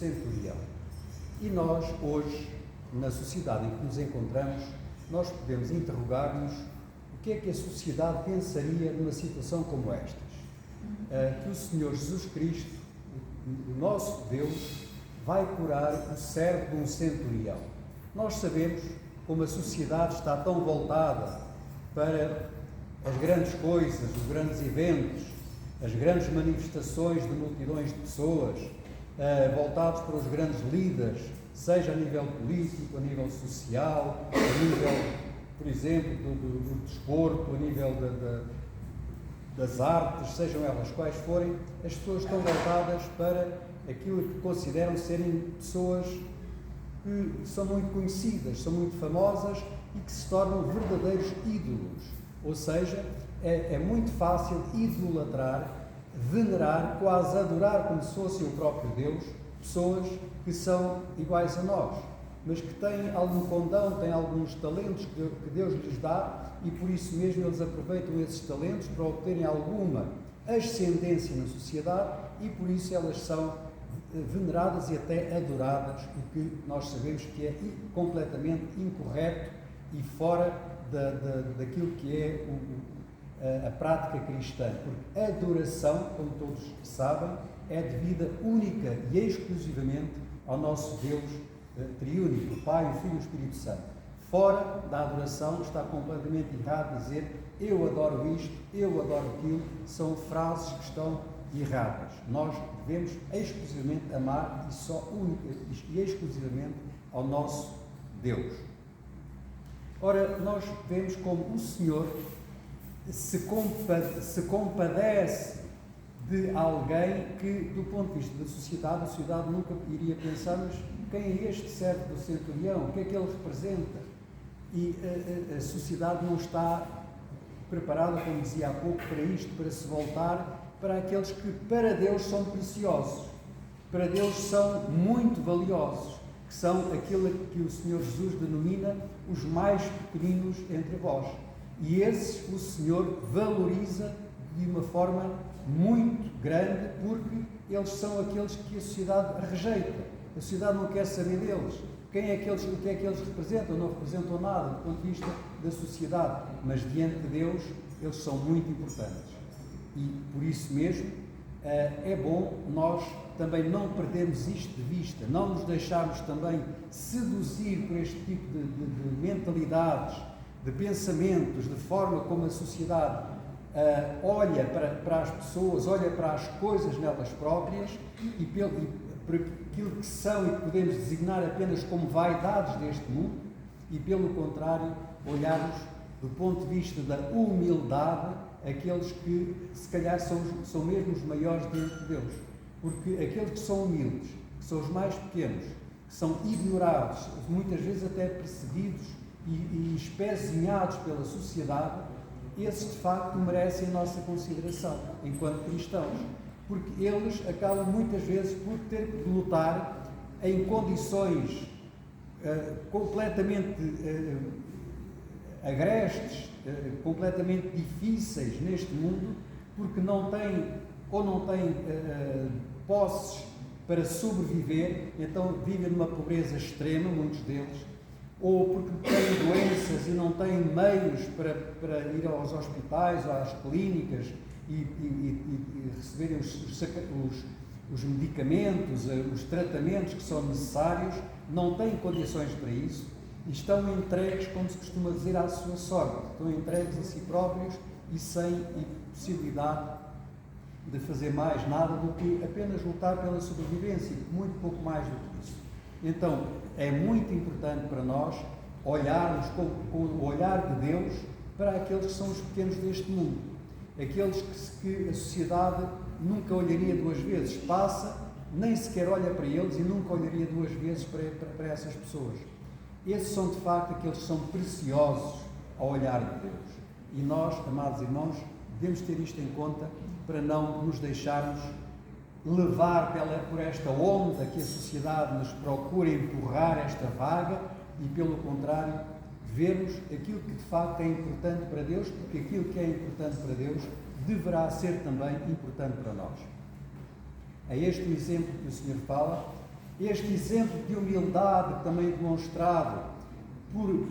centurião. E nós, hoje, na sociedade em que nos encontramos, nós podemos interrogar-nos o que é que a sociedade pensaria numa situação como estas. Que o Senhor Jesus Cristo, o nosso Deus, vai curar o servo de um centurião. Nós sabemos como a sociedade está tão voltada para as grandes coisas, os grandes eventos, as grandes manifestações de multidões de pessoas, voltados para os grandes líderes, seja a nível político, a nível social, a nível, por exemplo, do desporto, a nível das artes, sejam elas quais forem. As pessoas estão voltadas para aquilo que consideram serem pessoas que são muito conhecidas, são muito famosas e que se tornam verdadeiros ídolos. Ou seja, é muito fácil idolatrar, venerar, quase adorar como se fosse o próprio Deus, pessoas que são iguais a nós, mas que têm algum condão, têm alguns talentos que Deus lhes dá e por isso mesmo eles aproveitam esses talentos para obterem alguma ascendência na sociedade e por isso elas são veneradas e até adoradas, o que nós sabemos que é completamente incorreto e fora daquilo que é a prática cristã, porque a adoração, como todos sabem, é devida única e exclusivamente ao nosso Deus triúnico, o Pai, o Filho e o Espírito Santo. Fora da adoração está completamente errado dizer eu adoro isto, eu adoro aquilo, são frases que estão erradas. Nós devemos exclusivamente amar e só única e exclusivamente ao nosso Deus. Ora, nós vemos como o Senhor se compadece de alguém que, do ponto de vista da sociedade, a sociedade nunca iria pensar, mas quem é este servo do centurião? O que é que ele representa? E a sociedade não está preparada, como dizia há pouco, para isto, para se voltar para aqueles que para Deus são preciosos, para Deus são muito valiosos, que são aquilo que o Senhor Jesus denomina os mais pequeninos entre vós. E esses o Senhor valoriza de uma forma muito grande, porque eles são aqueles que a sociedade rejeita. A sociedade não quer saber deles. Quem é aqueles, o que é que eles representam? Não representam nada do ponto de vista da sociedade, mas diante de Deus eles são muito importantes. E por isso mesmo é bom nós também não perdermos isto de vista, não nos deixarmos também seduzir por este tipo de mentalidades, de pensamentos, de forma como a sociedade olha para as pessoas, olha para as coisas nelas próprias e por aquilo que são e que podemos designar apenas como vaidades deste mundo e, pelo contrário, olharmos do ponto de vista da humildade aqueles que, se calhar, são mesmo os maiores diante de Deus. Porque aqueles que são humildes, que são os mais pequenos, que são ignorados, muitas vezes até perseguidos e espezinhados pela sociedade, esses, de facto, merecem a nossa consideração enquanto cristãos. Porque eles acabam, muitas vezes, por ter que lutar em condições completamente agrestes, completamente difíceis neste mundo, porque não têm posses para sobreviver, então vivem numa pobreza extrema, muitos deles, ou porque têm doenças e não têm meios para ir aos hospitais, às clínicas e receberem os medicamentos, os tratamentos que são necessários, não têm condições para isso e estão entregues, como se costuma dizer, à sua sorte. Estão entregues a si próprios e sem possibilidade de fazer mais nada do que apenas lutar pela sobrevivência, muito pouco mais do que isso. Então, é muito importante para nós olharmos com o olhar de Deus para aqueles que são os pequenos deste mundo, aqueles que a sociedade nunca olharia duas vezes, passa, nem sequer olha para eles e nunca olharia duas vezes para essas pessoas. Esses são, de facto, aqueles que são preciosos ao olhar de Deus. E nós, amados irmãos, devemos ter isto em conta para não nos deixarmos levar por esta onda que a sociedade nos procura empurrar esta vaga e, pelo contrário, vermos aquilo que de facto é importante para Deus, porque aquilo que é importante para Deus deverá ser também importante para nós. É este o exemplo que o Senhor fala, este exemplo de humildade também demonstrado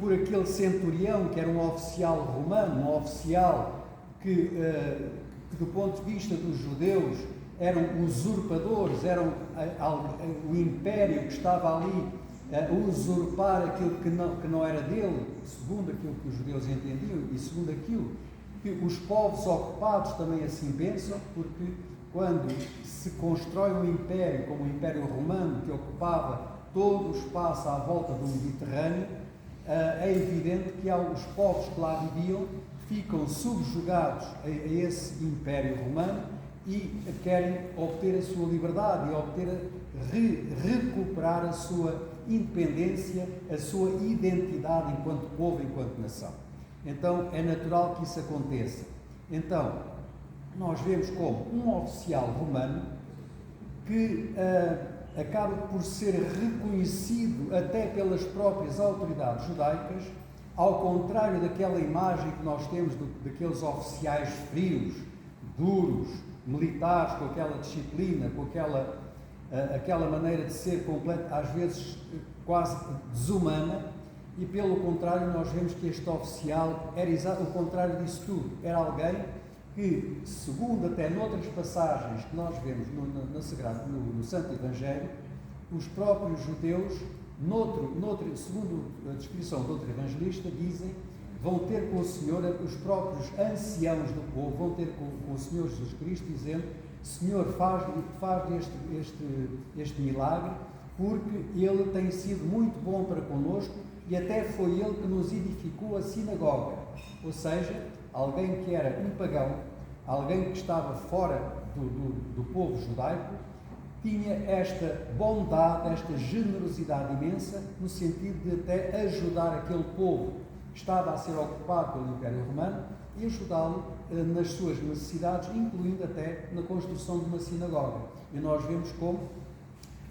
por aquele centurião que era um oficial romano, um oficial que do ponto de vista dos judeus eram usurpadores, eram o império que estava ali a usurpar aquilo que não era dele, segundo aquilo que os judeus entendiam e segundo aquilo que os povos ocupados também assim pensam, porque quando se constrói um império como o Império Romano, que ocupava todo o espaço à volta do Mediterrâneo, é evidente que os povos que lá viviam ficam subjugados a esse Império Romano e querem obter a sua liberdade e recuperar a sua independência, a sua identidade enquanto povo, enquanto nação. Então é natural que isso aconteça. Então nós vemos como um oficial romano que acaba por ser reconhecido até pelas próprias autoridades judaicas, ao contrário daquela imagem que nós temos daqueles oficiais frios, duros, militares, com aquela disciplina, com aquela maneira de ser completa, às vezes quase desumana, e pelo contrário nós vemos que este oficial era o contrário disso tudo. Era alguém que, segundo até noutras passagens que nós vemos no Santo Evangelho, os próprios judeus, segundo a descrição de outro evangelista, dizem, vão ter com o Senhor, os próprios anciãos do povo, vão ter com o Senhor Jesus Cristo, dizendo, Senhor, faz este milagre, porque Ele tem sido muito bom para conosco e até foi Ele que nos edificou a sinagoga. Ou seja, alguém que era um pagão, alguém que estava fora do povo judaico, tinha esta bondade, esta generosidade imensa, no sentido de até ajudar aquele povo que estava a ser ocupado pelo Império Romano e ajudá-lo nas suas necessidades, incluindo até na construção de uma sinagoga. E nós vemos como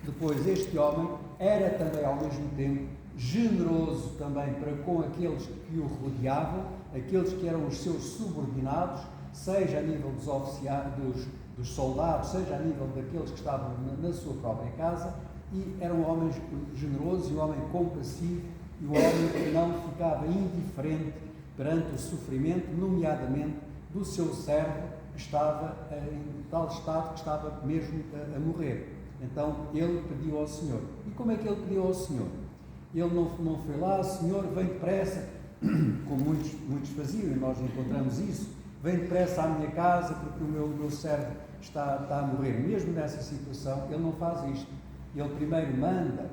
depois este homem era também ao mesmo tempo generoso também para com aqueles que o rodeavam, aqueles que eram os seus subordinados, seja a nível dos oficiais, dos soldados, seja a nível daqueles que estavam na sua própria casa, e era um homem generoso e um homem compassivo, e um homem que não ficava indiferente perante o sofrimento, nomeadamente do seu servo, que estava em tal estado que estava mesmo a morrer. Então ele pediu ao Senhor. E como é que ele pediu ao Senhor? Ele não foi lá, Senhor, vem depressa, como muitos faziam, e nós encontramos isso, vem depressa à minha casa porque o meu servo está a morrer. Mesmo nessa situação, ele não faz isto. Ele primeiro manda,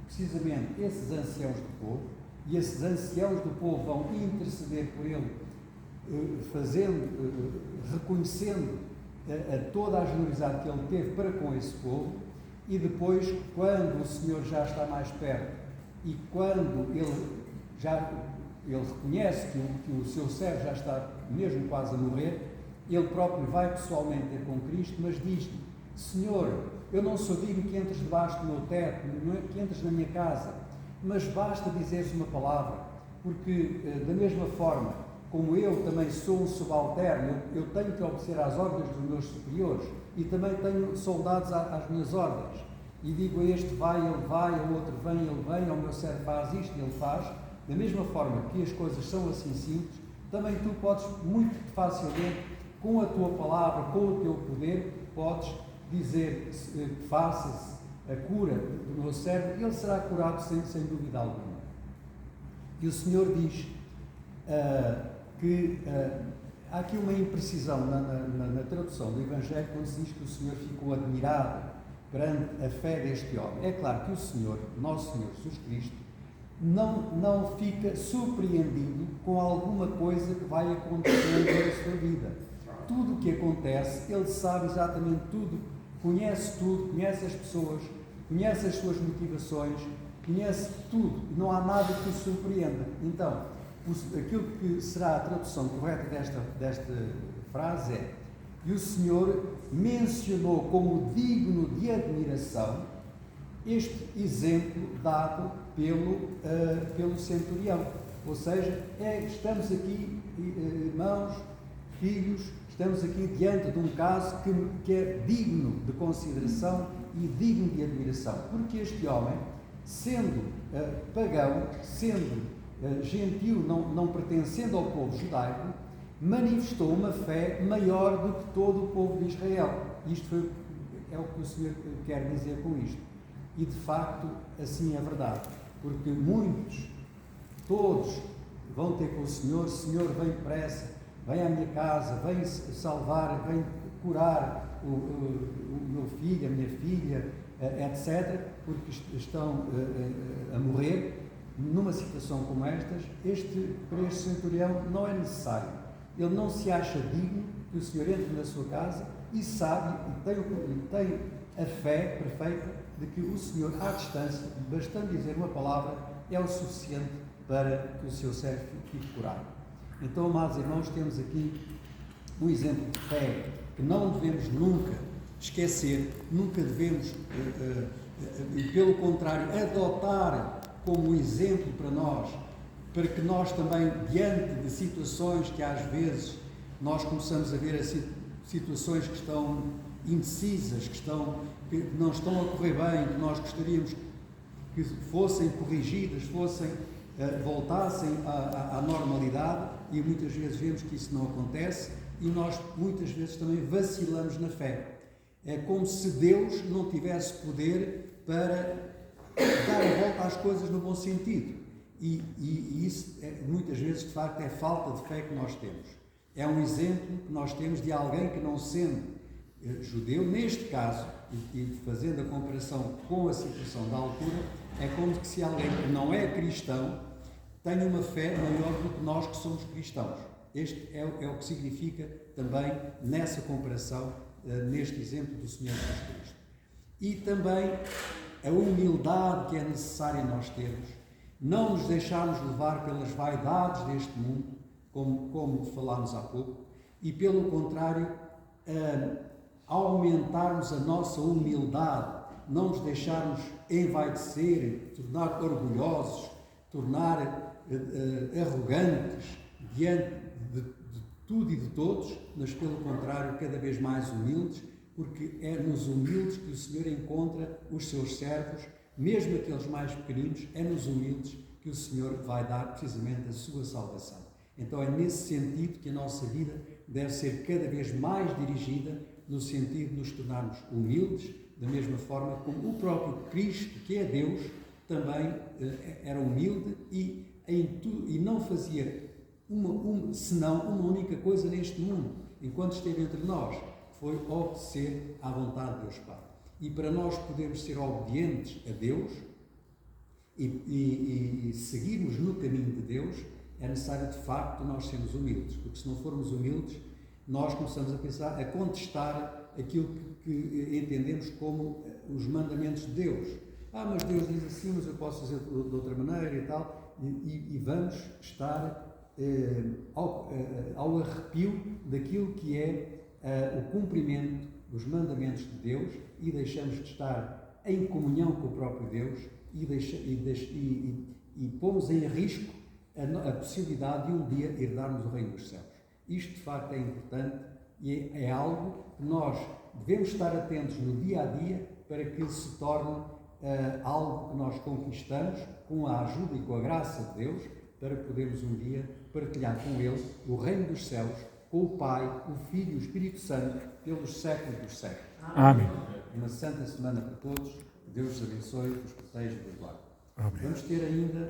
precisamente, esses anciãos do povo, e esses anciãos do povo vão interceder por ele, reconhecendo toda a generosidade que ele teve para com esse povo, e depois, quando o Senhor já está mais perto, e quando ele reconhece que o seu servo já está mesmo quase a morrer, ele próprio vai pessoalmente ter com Cristo, mas diz-lhe, Senhor, eu não sou digno que entres debaixo do meu teto, que entres na minha casa, mas basta dizeres uma palavra, porque da mesma forma como eu também sou um subalterno, eu tenho que obedecer às ordens dos meus superiores e também tenho soldados às minhas ordens. E digo a este vai, ele vai, ao outro vem, ele vem, ao meu servo faz isto, ele faz. Da mesma forma que as coisas são assim simples, também tu podes muito facilmente, com a tua palavra, com o teu poder, podes dizer que faças a cura do meu servo e ele será curado sem dúvida alguma. E o Senhor diz que há aqui uma imprecisão na tradução do Evangelho, quando se diz que o Senhor ficou admirado perante a fé deste homem. É claro que o Senhor, nosso Senhor Jesus Cristo, não fica surpreendido com alguma coisa que vai acontecendo na sua vida. Tudo o que acontece, Ele sabe exatamente tudo, conhece as pessoas, conhece as suas motivações, conhece tudo, não há nada que o surpreenda. Então, aquilo que será a tradução correta desta frase é: e o Senhor mencionou como digno de admiração este exemplo dado pelo centurião. Ou seja, estamos aqui, irmãos, filhos, estamos aqui diante de um caso que é digno de consideração, e digno de admiração, porque este homem, sendo pagão, sendo gentil, não pertencendo ao povo judaico, manifestou uma fé maior do que todo o povo de Israel. Isto é o que o Senhor quer dizer com isto. E de facto assim é verdade, porque muitos, todos, vão ter com o Senhor vem depressa, vem à minha casa, vem salvar, vem curar o meu filho, a minha filha, etc., porque estão a morrer. Numa situação como estas, para este centurião não é necessário. Ele não se acha digno que o Senhor entre na sua casa e sabe e tem a fé perfeita de que o Senhor, à distância, bastando dizer uma palavra, é o suficiente para que o seu servo fique curado. Então, amados irmãos, temos aqui um exemplo de fé que não devemos nunca esquecer, nunca devemos, pelo contrário, adotar como exemplo para nós, para que nós também, diante de situações que às vezes nós começamos a ver situações que estão indecisas, que não estão a correr bem, que nós gostaríamos que fossem corrigidas, voltassem à normalidade, e muitas vezes vemos que isso não acontece, e nós muitas vezes também vacilamos na fé. É como se Deus não tivesse poder para dar a volta às coisas no bom sentido. E isso, muitas vezes, de facto, é falta de fé que nós temos. É um exemplo que nós temos de alguém que, não sendo judeu, neste caso, e fazendo a comparação com a situação da altura, é como se alguém que não é cristão tenha uma fé maior do que nós que somos cristãos. Este é o que significa também nessa comparação, neste exemplo do Senhor Jesus Cristo. E também a humildade que é necessária nós termos, não nos deixarmos levar pelas vaidades deste mundo, como falámos há pouco, e pelo contrário, aumentarmos a nossa humildade, não nos deixarmos envaidecer, tornar orgulhosos, tornar arrogantes diante de tudo e de todos, mas pelo contrário, cada vez mais humildes, porque é nos humildes que o Senhor encontra os seus servos, mesmo aqueles mais pequeninos, é nos humildes que o Senhor vai dar precisamente a sua salvação. Então é nesse sentido que a nossa vida deve ser cada vez mais dirigida, no sentido de nos tornarmos humildes, da mesma forma como o próprio Cristo, que é Deus, também era humilde e não fazia senão uma única coisa neste mundo, enquanto esteve entre nós, foi obedecer à vontade de Deus Pai. E para nós podermos ser obedientes a Deus e seguirmos no caminho de Deus, é necessário de facto nós sermos humildes, porque se não formos humildes, nós começamos a contestar aquilo que entendemos como os mandamentos de Deus. Mas Deus diz assim, mas eu posso fazer de outra maneira e tal, e vamos estar ao arrepio daquilo que é o cumprimento dos mandamentos de Deus, e deixamos de estar em comunhão com o próprio Deus e pomos em risco a possibilidade de um dia herdarmos o reino dos céus. Isto de facto é importante e é algo que nós devemos estar atentos no dia a dia para que se torne algo que nós conquistamos com a ajuda e com a graça de Deus, para podermos um dia partilhar com Ele o reino dos céus, com o Pai, o Filho e o Espírito Santo, pelos séculos dos séculos. Amém. Uma santa semana para todos. Deus os abençoe, os proteja e os guarde. Amém. Vamos ter ainda